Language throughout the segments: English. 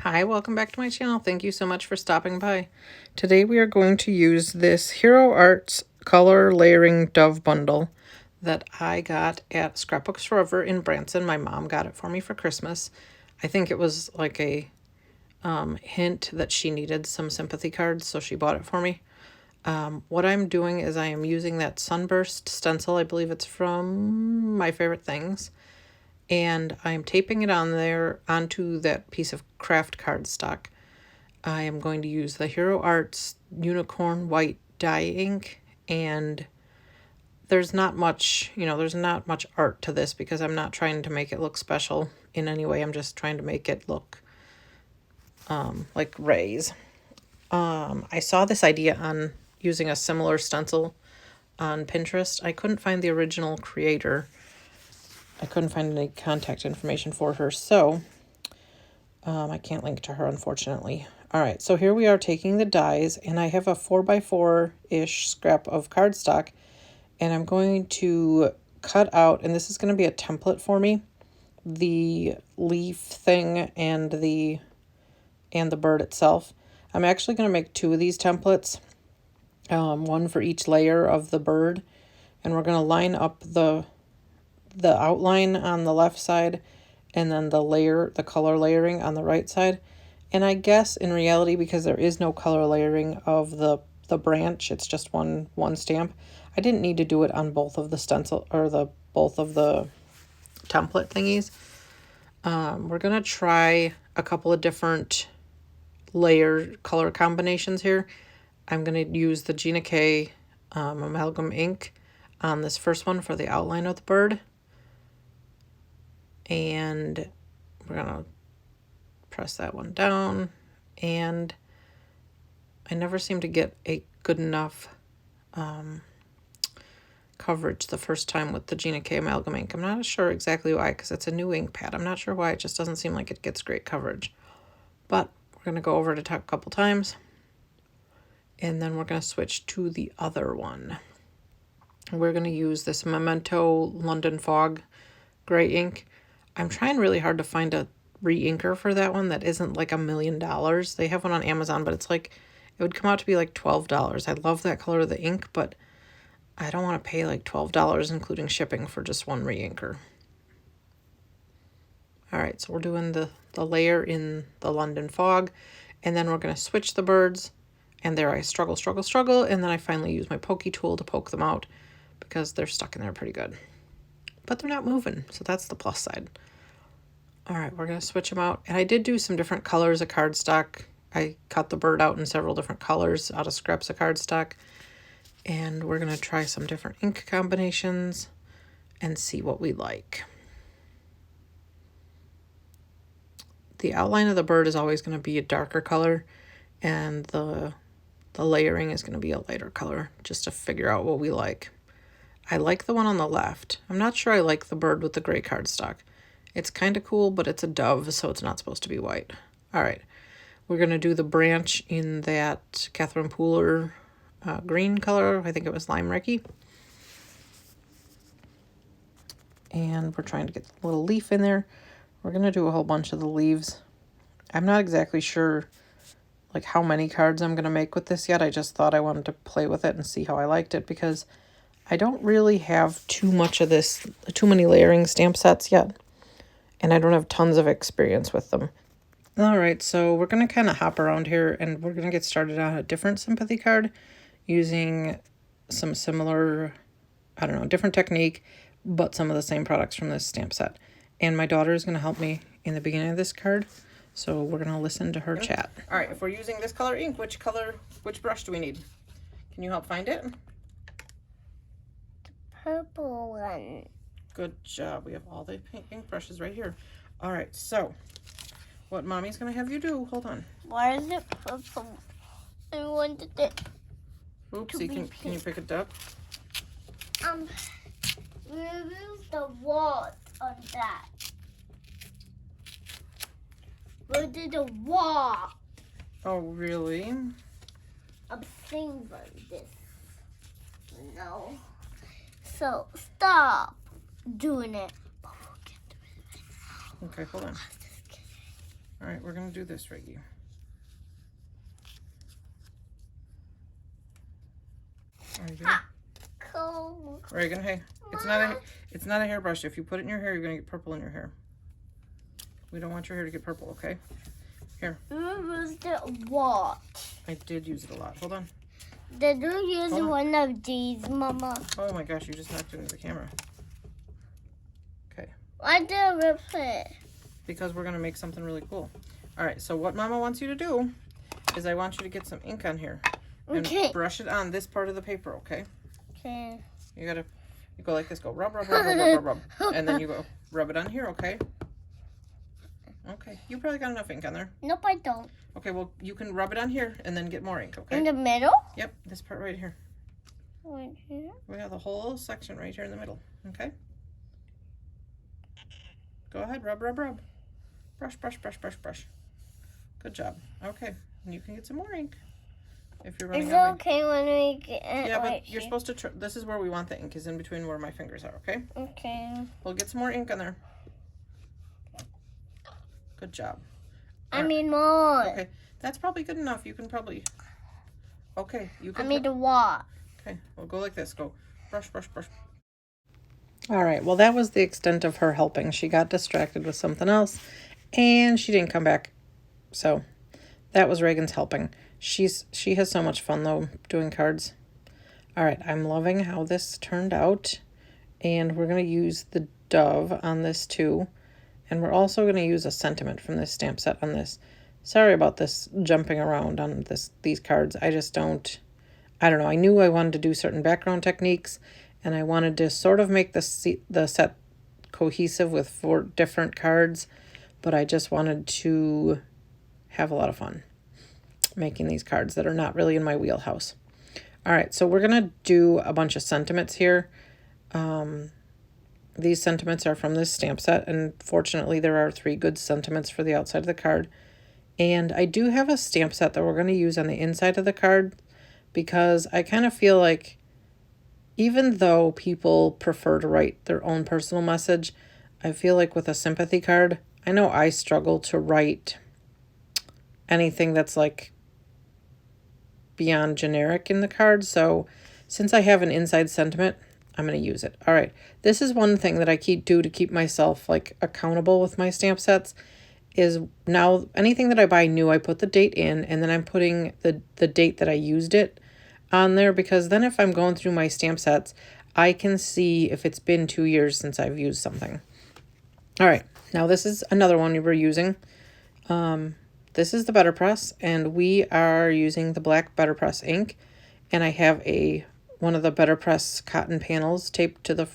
Hi, welcome back to my channel. Thank you so much for stopping by. Today we are going to use this Hero Arts color layering dove bundle that I got at Scrapbooks Forever in Branson. My mom got it for me for Christmas. I think it was like a hint that she needed some sympathy cards, so she bought it for me. What I'm doing is I am using that Sunburst stencil. I believe it's from My Favorite Things. And I'm taping it on there onto that piece of craft cardstock. I am going to use the Hero Arts Unicorn White dye ink, and there's not much, there's not much art to this because I'm not trying to make it look special in any way. I'm just trying to make it look like rays. I saw this idea on using a similar stencil on Pinterest. I couldn't find the original creator. I couldn't find any contact information for her, so I can't link to her, unfortunately. All right, so here we are taking the dies, and I have a 4x4-ish scrap of cardstock, and I'm going to cut out, and this is going to be a template for me, the leaf thing and the bird itself. I'm actually going to make two of these templates, one for each layer of the bird, and we're going to line up the outline on the left side and then the color layering on the right side. And I guess in reality, because there is no color layering of the branch, it's just one stamp, I didn't need to do it on both of the stencil or both of the template thingies. We're gonna try a couple of different layer color combinations here. I'm gonna use the Gina K amalgam ink on this first one for the outline of the bird. And we're gonna press that one down, and I never seem to get a good enough coverage the first time with the Gina K amalgam ink. I'm not sure exactly why, because it's a new ink pad. I'm not sure why, it just doesn't seem like it gets great coverage. But we're gonna go over it a couple times, and then we're gonna switch to the other one. We're gonna use this Memento London Fog gray ink. I'm trying really hard to find a re-inker for that one that isn't like $1 million. They have one on Amazon, but it's like, it would come out to be like $12. I love that color of the ink, but I don't want to pay like $12 including shipping for just one re-inker. All right, so we're doing the layer in the London Fog, and then we're going to switch the birds, and there I struggle, and then I finally use my pokey tool to poke them out because they're stuck in there pretty good. But they're not moving, so that's the plus side. All right, we're going to switch them out. And I did do some different colors of cardstock. I cut the bird out in several different colors out of scraps of cardstock. And we're going to try some different ink combinations and see what we like. The outline of the bird is always going to be a darker color, and the layering is going to be a lighter color, just to figure out what we like. I like the one on the left. I'm not sure I like the bird with the gray cardstock. It's kind of cool, but it's a dove, so it's not supposed to be white. All right, we're going to do the branch in that Catherine Pooler green color. I think it was Lime Ricky. And we're trying to get the little leaf in there. We're going to do a whole bunch of the leaves. I'm not exactly sure like how many cards I'm going to make with this yet. I just thought I wanted to play with it and see how I liked it, because I don't really have too many layering stamp sets yet, and I don't have tons of experience with them. All right, so we're going to kind of hop around here, and we're going to get started on a different sympathy card using some similar, different technique, but some of the same products from this stamp set. And my daughter is going to help me in the beginning of this card, so we're going to listen to her chat. All right, if we're using this color ink, which brush do we need? Can you help find it? Purple one. Good job. We have all the ink brushes right here. All right, so what Mommy's going to have you do, hold on. Why is it purple? I wanted it. Oopsie, can you pick it up? Remove the wart on that. Where did the wart? Oh, really? I'm saying this. No. So stop doing it. Okay, hold on. All right, we're gonna do this, Reggie. Are you good? Cool. Reagan, hey, it's not a hairbrush. If you put it in your hair, you're gonna get purple in your hair. We don't want your hair to get purple, okay? Here. You used it what? I did use it a lot. Hold on. Did you use one of these, Mama? Oh my gosh, you just knocked it into the camera. Okay. Why did I rip it? Because we're gonna make something really cool. All right, so what Mama wants you to do is I want you to get some ink on here. And brush it on this part of the paper, okay? Okay. You go like this, go rub, rub, rub, rub, rub, rub, rub. And then you go rub it on here, okay? Okay, you probably got enough ink on there. Nope, I don't. Okay, well, you can rub it on here and then get more ink, okay? In the middle? Yep, this part right here. Right here? We have the whole section right here in the middle, okay? Go ahead, rub, rub, rub. Brush, brush, brush, brush, brush. Good job. Okay, and you can get some more ink if you're running out of ink. Is it okay when we get Yeah, but you're supposed to, this is where we want the ink, is in between where my fingers are, okay? Okay. We'll get some more ink on there. Good job. I need more. Okay, that's probably good enough. You can probably, okay. You can I need what? Okay, we'll go like this. Go brush, brush, brush. All right, well, that was the extent of her helping. She got distracted with something else, and she didn't come back. So that was Reagan's helping. She has so much fun, though, doing cards. All right, I'm loving how this turned out, and we're going to use the dove on this, too. And we're also going to use a sentiment from this stamp set on this. Sorry about this jumping around on these cards. I just don't know. I knew I wanted to do certain background techniques, and I wanted to sort of make the set cohesive with 4 different cards, but I just wanted to have a lot of fun making these cards that are not really in my wheelhouse. All right, so we're going to do a bunch of sentiments here. These sentiments are from this stamp set, and fortunately there are 3 good sentiments for the outside of the card. And I do have a stamp set that we're going to use on the inside of the card, because I kind of feel like even though people prefer to write their own personal message, I feel like with a sympathy card, I know I struggle to write anything that's like beyond generic in the card. So since I have an inside sentiment, I'm going to use it. All right. This is one thing that I do to keep myself like accountable with my stamp sets, is now anything that I buy new, I put the date in, and then I'm putting the date that I used it on there, because then if I'm going through my stamp sets, I can see if it's been 2 years since I've used something. All right. Now this is another one we were using. This is the Betterpress, and we are using the black Betterpress ink, and I have one of the Betterpress cotton panels taped to the,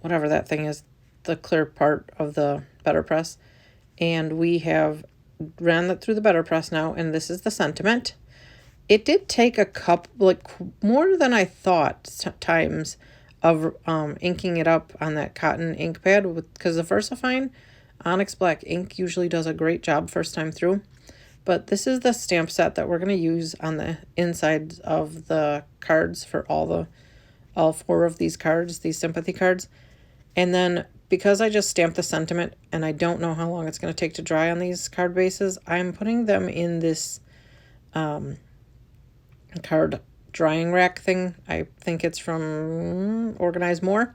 whatever that thing is, the clear part of the Betterpress. And we have ran that through the Betterpress now, and this is the sentiment. It did take a more than I thought times of inking it up on that cotton ink pad, because the VersaFine Onyx Black ink usually does a great job first time through. But this is the stamp set that we're going to use on the inside of the cards for all 4 of these cards, these sympathy cards. And then because I just stamped the sentiment and I don't know how long it's going to take to dry on these card bases, I'm putting them in this card drying rack thing. I think it's from Organize More.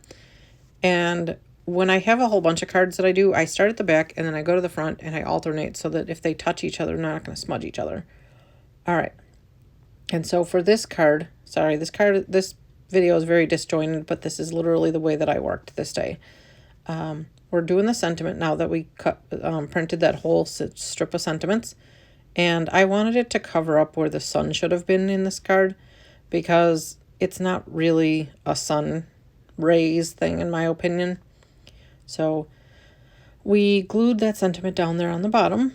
And when I have a whole bunch of cards that I do, I start at the back and then I go to the front and I alternate so that if they touch each other, they're not going to smudge each other. All right. And so for this card, this video is very disjointed, but this is literally the way that I worked this day. We're doing the sentiment now that we printed that whole strip of sentiments. And I wanted it to cover up where the sun should have been in this card, because it's not really a sun rays thing in my opinion. So we glued that sentiment down there on the bottom,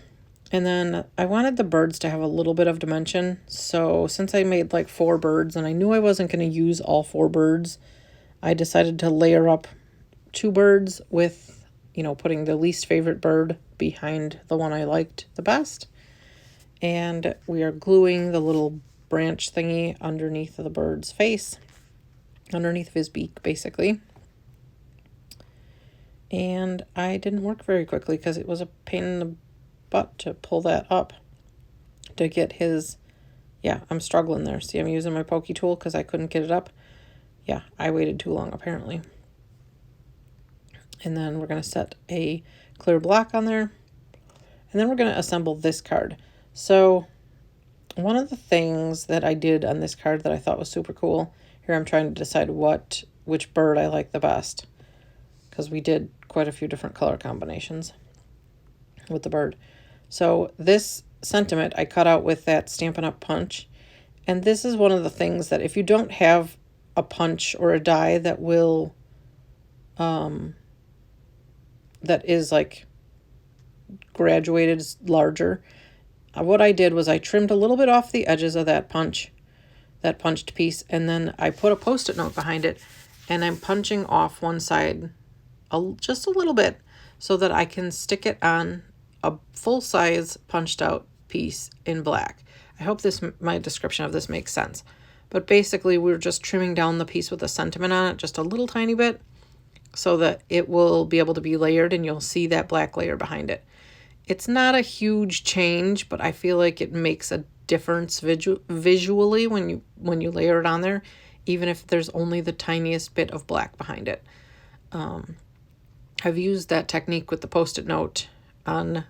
and then I wanted the birds to have a little bit of dimension. So since I made like 4 birds and I knew I wasn't going to use all 4 birds, I decided to layer up 2 birds with, putting the least favorite bird behind the one I liked the best. And we are gluing the little branch thingy underneath of the bird's face, underneath of his beak, basically. And I didn't work very quickly because it was a pain in the butt to pull that up to get his, yeah, I'm struggling there. See, I'm using my pokey tool because I couldn't get it up. Yeah, I waited too long apparently. And then we're going to set a clear block on there. And then we're going to assemble this card. So one of the things that I did on this card that I thought was super cool, here I'm trying to decide which bird I like the best, because we did quite a few different color combinations with the bird. So this sentiment I cut out with that Stampin' Up! Punch. And this is one of the things that if you don't have a punch or a die that will, that is like graduated larger, what I did was I trimmed a little bit off the edges of that punched piece, and then I put a Post-it note behind it, and I'm punching off one side just a little bit so that I can stick it on a full-size punched out piece in black. I hope my description of this makes sense. But basically we're just trimming down the piece with a sentiment on it just a little tiny bit so that it will be able to be layered and you'll see that black layer behind it. It's not a huge change, but I feel like it makes a difference visually when you layer it on there, even if there's only the tiniest bit of black behind it. I've used that technique with the Post-it note on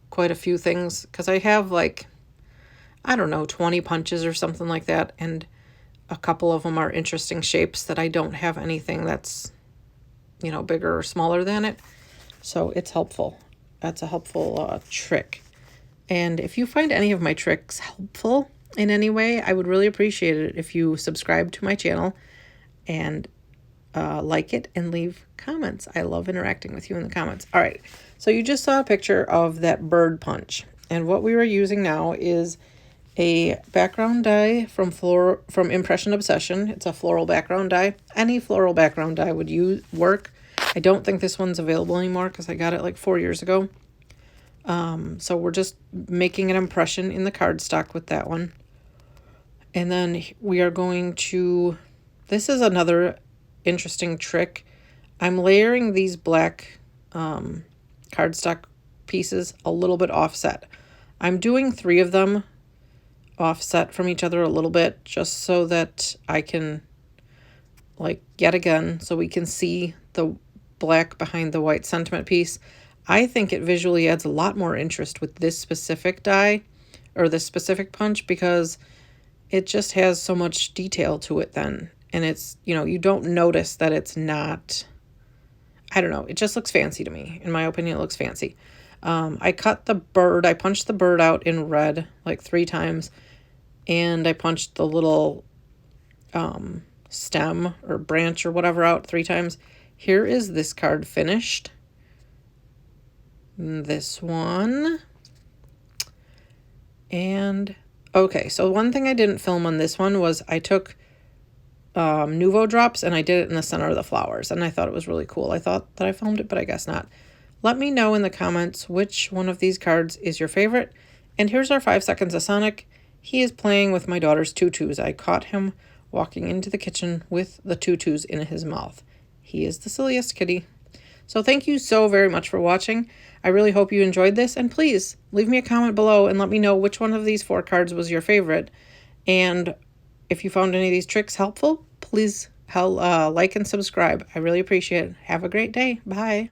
quite a few things because I have like, I don't know, 20 punches or something like that, and a couple of them are interesting shapes that I don't have anything that's, you know, bigger or smaller than it. So it's helpful. That's a helpful trick. And if you find any of my tricks helpful in any way, I would really appreciate it if you subscribe to my channel and like it and leave comments. I love interacting with you in the comments. All right, so you just saw a picture of that bird punch. And what we are using now is a background die from Impression Obsession. It's a floral background die. Any floral background die would work. I don't think this one's available anymore because I got it like 4 years ago. So we're just making an impression in the cardstock with that one. And then we are going to, this is another interesting trick. I'm layering these black cardstock pieces a little bit offset. I'm doing 3 of them offset from each other a little bit just so that I can, like, yet again, so we can see the black behind the white sentiment piece. I think it visually adds a lot more interest with this specific die or this specific punch because it just has so much detail to it then. And it's, you know, you don't notice that it's not, I don't know, it just looks fancy to me. In my opinion, it looks fancy. I cut the bird, I punched the bird out in red like 3 times, and I punched the little stem or branch or whatever out 3 times. Here is this card finished. This one. And okay, so one thing I didn't film on this one was I took Nuvo drops and I did it in the center of the flowers, and I thought it was really cool. I thought that I filmed it, but I guess not. Let me know in the comments which one of these cards is your favorite. And here's our 5 seconds of Sonic. He is playing with my daughter's tutus. I caught him walking into the kitchen with the tutus in his mouth. He is the silliest kitty. So thank you so very much for watching. I really hope you enjoyed this, and please leave me a comment below and let me know which one of these 4 cards was your favorite. And if you found any of these tricks helpful, please like and subscribe. I really appreciate it. Have a great day. Bye.